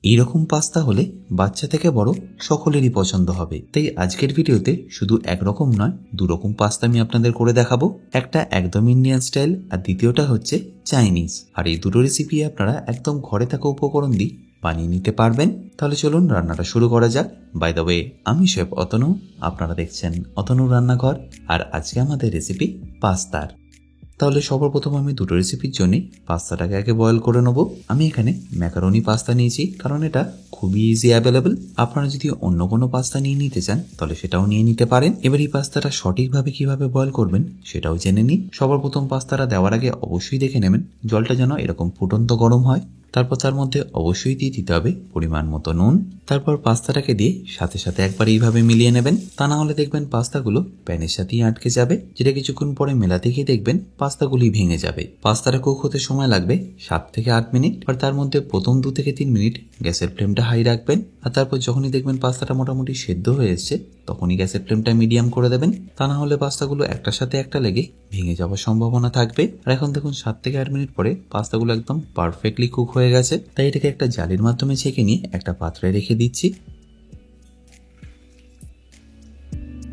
এইরকম পাস্তা হলে বাচ্চা থেকে বড় সকলেরই পছন্দ হবে। তাই আজকের ভিডিওতে শুধু একরকম নয়, দুরকম পাস্তা আমি আপনাদের করে দেখাবো। একটা একদম ইন্ডিয়ান স্টাইল আর দ্বিতীয়টা হচ্ছে চাইনিজ। আর এই দুটো রেসিপি আপনারা একদম ঘরে থাকা উপকরণ দিয়ে বানিয়ে নিতে পারবেন। তাহলে চলুন রান্নাটা শুরু করা যাক। বাই দ্য ওয়ে, আমি শেফ অতনু, আপনারা দেখছেন অতনু রান্নাঘর। আর আজকে আমাদের রেসিপি পাস্তার। তাহলে সর্বপ্রথম আমি দুটো রেসিপির জন্য পাস্তাটাকে আগে বয়েল করে নেবো। আমি এখানে ম্যাকারনি পাস্তা নিয়েছি, কারণ এটা খুবই ইজি অ্যাভেলেবল। আপনারা যদি অন্য কোনো পাস্তা নিয়ে নিতে চান তাহলে সেটাও নিয়ে নিতে পারেন। এবার এই পাস্তাটা সঠিকভাবে কিভাবে বয়েল করবেন সেটাও জেনে নিন। সর্বপ্রথম পাস্তাটা দেওয়ার আগে অবশ্যই দেখে নেবেন জলটা যেন এরকম ফুটন্ত গরম হয়। তারপর তার মধ্যে অবশ্যই দিয়ে দিতে হবে পরিমাণ মতো নুন। তারপর পাস্তাটাকে দিয়ে সাথে সাথে একবার এইভাবে মিলিয়ে নেবেন। তা না হলে দেখবেন পাস্তাগুলো প্যানের সাথেই আটকে যাবে, যেটা কিছুক্ষণ পরে মেলাতে গিয়ে দেখবেন পাস্তাগুলি ভেঙে যাবে। পাস্তাটা কুক হতে সময় লাগবে 7 থেকে 8 মিনিট। আর তার মধ্যে প্রথম 2 থেকে 3 মিনিট গ্যাসের ফ্লেমটা হাই রাখবেন। আর তারপর যখনই দেখবেন পাস্তাটা মোটামুটি সেদ্ধ হয়ে এসছে তখনই গ্যাসের ফ্লেমটা মিডিয়াম করে দেবেন। তা না হলে পাস্তাগুলো একটার সাথে একটা লেগে ভেঙে যাওয়ার সম্ভাবনা থাকবে। আর এখন দেখুন 7 থেকে 8 মিনিট পরে পাস্তাগুলো একদম পারফেক্টলি কুক হয়ে গেছে। তাই এটাকে একটা জালির মাধ্যমে ছেঁকে নিয়ে একটা পাত্রে রেখে দিচ্ছি।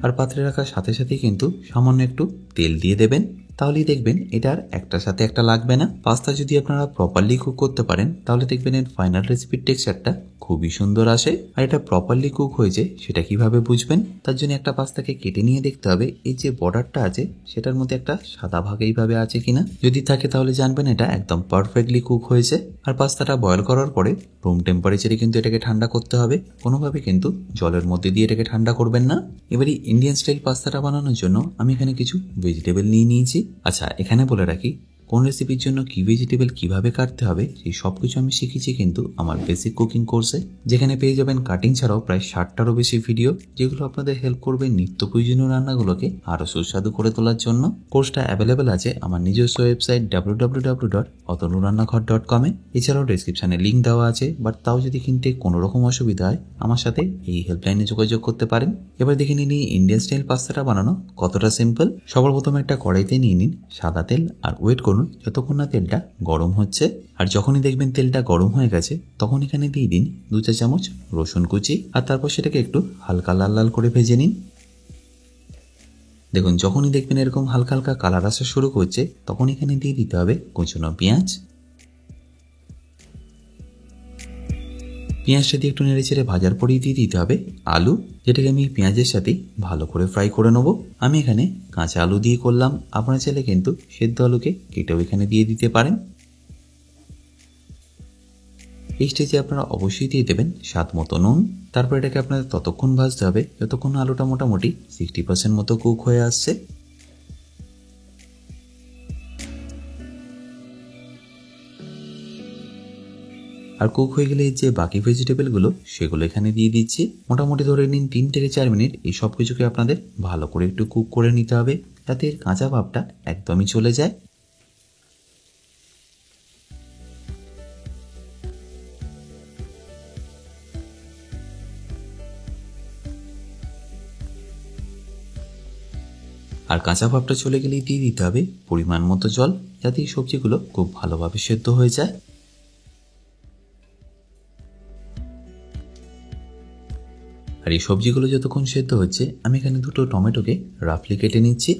আর পাত্রে রাখার সাথে সাথেই কিন্তু সামান্য একটু তেল দিয়ে দেবেন, তাহলেই দেখবেন এটার একটার সাথে একটা লাগবে না। পাস্তা যদি আপনারা প্রপারলি কুক করতে পারেন তাহলে দেখবেন এর ফাইনাল রেসিপির টেক্সচারটা খুবই সুন্দর আসে। আর এটা প্রপারলি কুক হয়েছে সেটা কিভাবে বুঝবেন, তার জন্য একটা পাস্তাকে কেটে নিয়ে দেখতে হবে এই যে বর্ডারটা আছে সেটার মধ্যে একটা সাদা ভাগ এইভাবে আছে কিনা। যদি থাকে তাহলে জানবেন এটা একদম পারফেক্টলি কুক হয়েছে। আর পাস্তাটা বয়েল করার পরে রুম টেম্পারেচারে কিন্তু এটাকে ঠান্ডা করতে হবে, কোনোভাবে কিন্তু জলের মধ্যে দিয়ে এটাকে ঠান্ডা করবেন না। এবারে ইন্ডিয়ান স্টাইল পাস্তাটা বানানোর জন্য আমি এখানে কিছু ভেজিটেবল নিয়ে নিয়েছি। আচ্ছা, এখানে বলে রাখি কোন রেসিপির জন্য কি ভেজিটেবল কিভাবে কাটতে হবে সেই সবকিছু আমি শিখেছি কিন্তু আমার বেসিক কুকিং কোর্সে, যেখানে পেয়ে যাবেন কাটিং ছাড়াও প্রায় 60টারও বেশি ভিডিও, যেগুলো আপনাদের হেল্প করবে নিত্য প্রয়োজনীয় রান্নাগুলোকে আরো সুস্বাদু করে তোলার জন্য। কোর্সটা অ্যাভেলেবেল আছে আমার নিজস্ব ওয়েবসাইট www.otonurannaghar.com এ। এছাড়াও ডেসক্রিপশনে লিঙ্ক দেওয়া আছে। বাট তাও যদি কিনতে কোনো রকম অসুবিধা হয় আমার সাথে এই হেল্পলাইনে যোগাযোগ করতে পারেন। এবার দেখে নিন ইন্ডিয়ান স্টাইল পাস্তাটা বানানো কতটা সিম্পল। সবার প্রথমে একটা কড়াইতে নিয়ে নিন সাদা তেল আর ওয়েট করুন যতক্ষণ না তেলটা গরম হচ্ছে। আর যখনই দেখবেন তেলটা গরম হয়ে গেছে তখন এখানে দিয়ে দিন 2 চা চামচ রসুন কুচি। আর তারপর সেটাকে একটু হালকা লাল লাল করে ভেজে নিন। দেখুন যখনই দেখবেন এরকম হালকা হালকা কালার আসা শুরু করছে তখন এখানে দিয়ে দিতে হবে কুচনো পেঁয়াজ। পেঁয়াজটা দিয়ে একটু নেড়ে চেড়ে ভাজার পরেই দিয়ে দিতে হবে আলু, যেটাকে আমি পেঁয়াজের সাথে ভালো করে ফ্রাই করে নেবো। আমি এখানে কাঁচা আলু দিয়ে করলাম, আপনারা চাইলে কিন্তু সেদ্ধ আলুকে কেটেও এখানে দিয়ে দিতে পারেন। এই স্টেজে আপনারা অবশ্যই দিয়ে দেবেন স্বাদ মতো নুন। তারপর এটাকে আপনাদের ততক্ষণ ভাজতে হবে যতক্ষণ আলুটা মোটামুটি 60% মতো কুক হয়ে আসছে। আর কুক হয়ে গেলে যে বাকি ভেজিটেবলগুলো সেগুলো এখানে দিয়ে দিচ্ছি। মোটামুটি ধরে নিন 3 থেকে 4 মিনিট এই সব কিছুকে আপনাদের ভালো করে একটু কুক করে নিতে হবে, যাতে এর কাঁচা ভাবটা একদমই চলে যায়। আর কাঁচা ভাবটা চলে গেলেই দিয়ে দিতে হবে পরিমাণ মতো জল, যাতে এই সবজিগুলো খুব ভালোভাবে সেদ্ধ হয়ে যায়। আর এই সবজিগুলো যতক্ষণ সেদ্ধ হচ্ছে আমি এখানে 2টো টমেটোকে রাফলি কেটে নিচ্ছি।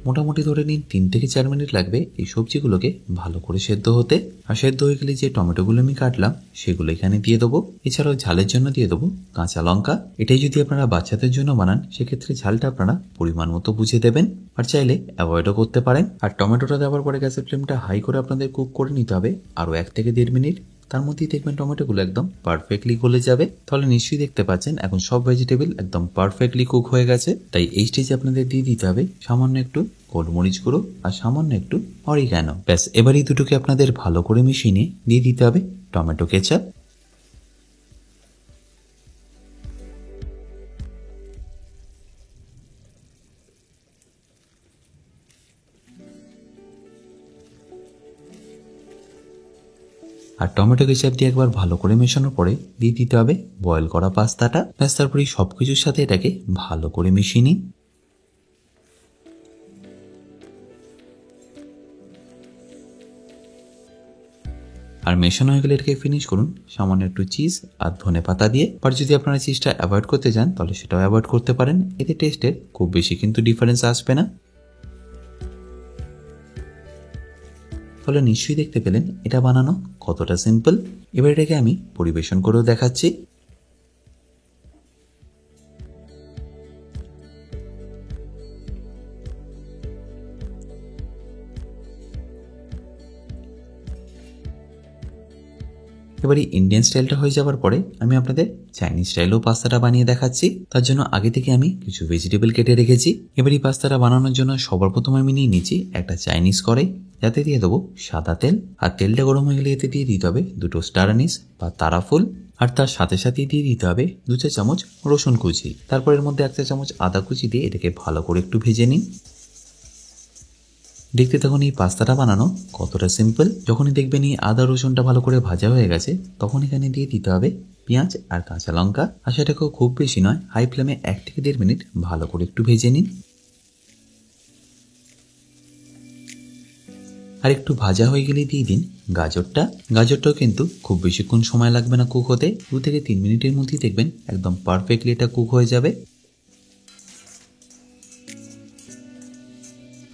মোটামুটি ধরে নিন 3 থেকে 4 মিনিট লাগবে এই সবজিগুলোকে ভালো করে সেদ্ধ হতে। আর সেদ্ধ হয়ে গেলে যে টমেটোগুলো আমি কাটলাম সেগুলো এখানে দিয়ে দেবো। এছাড়াও ঝালের জন্য দিয়ে দেবো কাঁচা লঙ্কা। এটাই যদি আপনারা বাচ্চাদের জন্য বানান সেক্ষেত্রে ঝালটা আপনারা পরিমাণ মতো বুঝে দেবেন, আর চাইলে অ্যাভয়েডও করতে পারেন। আর টমেটোটা দেওয়ার পরে গ্যাসের ফ্লেমটা হাই করে আপনাদের কুক করে নিতে হবে আরও 1 থেকে 1.5 মিনিট। তার মধ্যেই দেখবেন টমেটোগুলো একদম পারফেক্টলি গলে যাবে। তাহলে নিশ্চয়ই দেখতে পাচ্ছেন এখন সব ভেজিটেবল একদম পারফেক্টলি কুক হয়ে গেছে। তাই এই স্টেজে আপনাদের দিয়ে দিতে হবে সামান্য একটু গোলমরিচ গুঁড়ো আর সামান্য একটু অরিগ্যানো। ব্যাস, এবারই দুটোকে আপনাদের ভালো করে মিশিয়ে নিয়ে দিয়ে দিতে হবে টমেটো কেচাপ। আর টমেটো কেচাপ দিয়ে একবার ভালো করে মেশানোর পরে দিয়ে দিতে হবে বয়েল করা পাস্তাটা। ব্যাস, তারপরে সবকিছুর সাথে এটাকে ভালো করে মিশিয়ে নিন। আর মেশানো হয়ে গেলে এটাকে ফিনিশ করুন সামান্য একটু চিজ আর ধনেপাতা দিয়ে। আর যদি আপনারা চিজটা অ্যাভয়েড করতে চান তাহলে সেটাও অ্যাভয়েড করতে পারেন, এতে টেস্টের খুব বেশি কিন্তু ডিফারেন্স আসবে না। তাহলে নিশ্চয়ই দেখতে পেলেন এটা বানানো কতটা সিম্পল। এবার এটাকে আমি পরিবেশন করেও দেখাচ্ছি। এবারে ইন্ডিয়ান স্টাইলটা হয়ে যাওয়ার পরে আমি আপনাদের চাইনিজ স্টাইলেও পাস্তাটা বানিয়ে দেখাচ্ছি। তার জন্য আগে থেকে আমি কিছু ভেজিটেবল কেটে রেখেছি। এবার এই পাস্তাটা বানানোর জন্য সবার প্রথমে আমি নিয়ে নিচ্ছি একটা চাইনিজ কড়াই, যাতে দিয়ে দেবো সাদা তেল। আর তেলটা গরম হয়ে গেলে এতে দিয়ে দিতে হবে দুটো স্টার আনিস বা তারাফুল, আর তার সাথে সাথে দিয়ে দিতে হবে 2 চা চামচ রসুন কুচি। তারপর এর মধ্যে 1 চা চামচ আদা কুচি দিয়ে এটাকে ভালো করে একটু ভেজে নিন। দেখতে তখন এই পাস্তাটা বানানো কতটা সিম্পল। যখনই দেখবেন এই আদা রসুনটা ভালো করে ভাজা হয়ে গেছে তখন এখানে দিয়ে দিতে হবে পেঁয়াজ আর কাঁচা লঙ্কা। আর সেটাকেও খুব বেশি নয়, হাই ফ্লেমে 1 থেকে 1.5 মিনিট ভালো করে একটু ভেজে নিন। আর একটু ভাজা হয়ে গেলে দিয়ে দিন গাজরটাও কিন্তু খুব বেশিক্ষণ সময় লাগবে না কুক হতে, 2 থেকে 3 মিনিটের মধ্যেই দেখবেন একদম পারফেক্টলি এটা কুক হয়ে যাবে।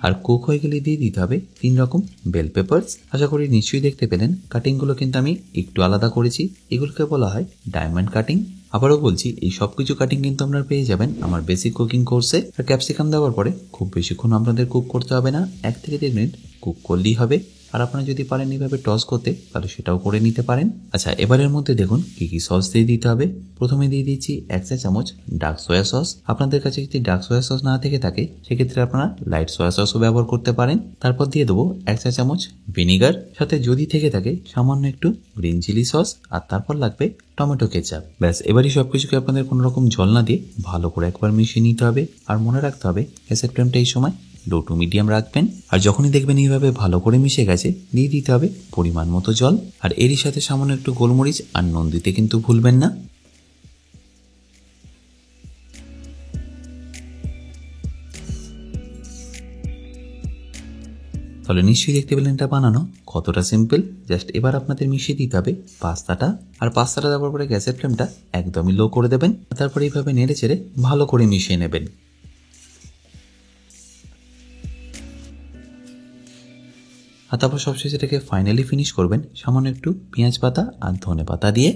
আর কুক হয়ে গেলে দিয়ে দিতে হবে 3 রকম বেল পেপারস। আশা করি নিশ্চয়ই দেখতে পেলেন কাটিংগুলো কিন্তু আমি একটু আলাদা করেছি, এগুলোকে বলা হয় ডায়মন্ড কাটিং। আবারও বলছি এই সবকিছু কাটিং কিন্তু আপনারা পেয়ে যাবেন আমার বেসিক কুকিং কোর্সে। আর ক্যাপসিকাম দেওয়ার পরে খুব বেশিক্ষণ আপনাদের কুক করতে হবে না, 1 থেকে 1.5 মিনিট কুক করলেই হবে। আর আপনারা যদি পারেন এইভাবে টস করতে তাহলে সেটাও করে নিতে পারেন। আচ্ছা, এবারের মধ্যে দেখুন কি কি সস দিয়ে দিতে হবে। প্রথমে দিয়ে দিচ্ছি 1 চা চামচ ডার্ক সয়া সস। আপনাদের কাছে যদি ডার্ক সয়া সস না থেকে থাকে সেক্ষেত্রে আপনারা লাইট সয়া সসও ব্যবহার করতে পারেন। তারপর দিয়ে দেবো 1 চা চামচ ভিনিগার, সাথে যদি থেকে থাকে সামান্য একটু গ্রিন চিলি সস, আর তারপর লাগবে টমেটো কেচাপ। ব্যাস, এবারই সবকিছুকে আপনাদের কোনো রকম জল না দিয়ে ভালো করে একবার মিশিয়ে নিতে হবে। আর মনে রাখতে হবে গ্যাসের ফ্লেমটা এই সময় লো টু মিডিয়াম রাখবেন। আর যখনই দেখবেন এইভাবে ভালো করে মিশে গেছে দিয়ে দিতে হবে পরিমাণ মতো জল। আর এরই সাথে সামান্য একটু গোলমরিচ আর নুন দিতে কিন্তু ভুলবেন না। তাহলে নিশ্চয়ই দেখতে পেলেন এটা বানানো কতটা সিম্পল। জাস্ট এবার আপনাদের মিশিয়ে দিতে হবে পাস্তাটা। আর পাস্তাটা দেওয়ার পরে গ্যাসের ফ্লেমটা একদমই লো করে দেবেন। তারপর এইভাবে নেড়ে চেড়ে ভালো করে মিশিয়ে নেবেন। আর তারপর সবশেষে এটাকে ফাইনালি ফিনিশ করবেন সামান্য একটু পেঁয়াজ পাতা আর ধনে পাতা দিয়ে।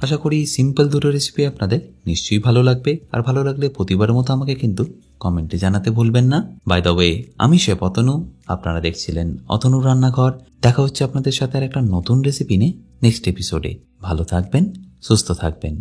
আশা করি সিম্পল দুটো রেসিপি আপনাদের নিশ্চয়ই ভালো লাগবে। আর ভালো লাগলে প্রতিবারের মতো আমাকে কিন্তু কমেন্টে জানাতে ভুলবেন না। বাই দ্য ওয়ে, আমি শেফ অতনু, আপনারা দেখছিলেন অতনুর রান্নাঘর। দেখা হচ্ছে আপনাদের সাথে আর একটা নতুন রেসিপি নিয়ে নেক্সট এপিসোডে। ভালো থাকবেন, সুস্থ থাকবেন।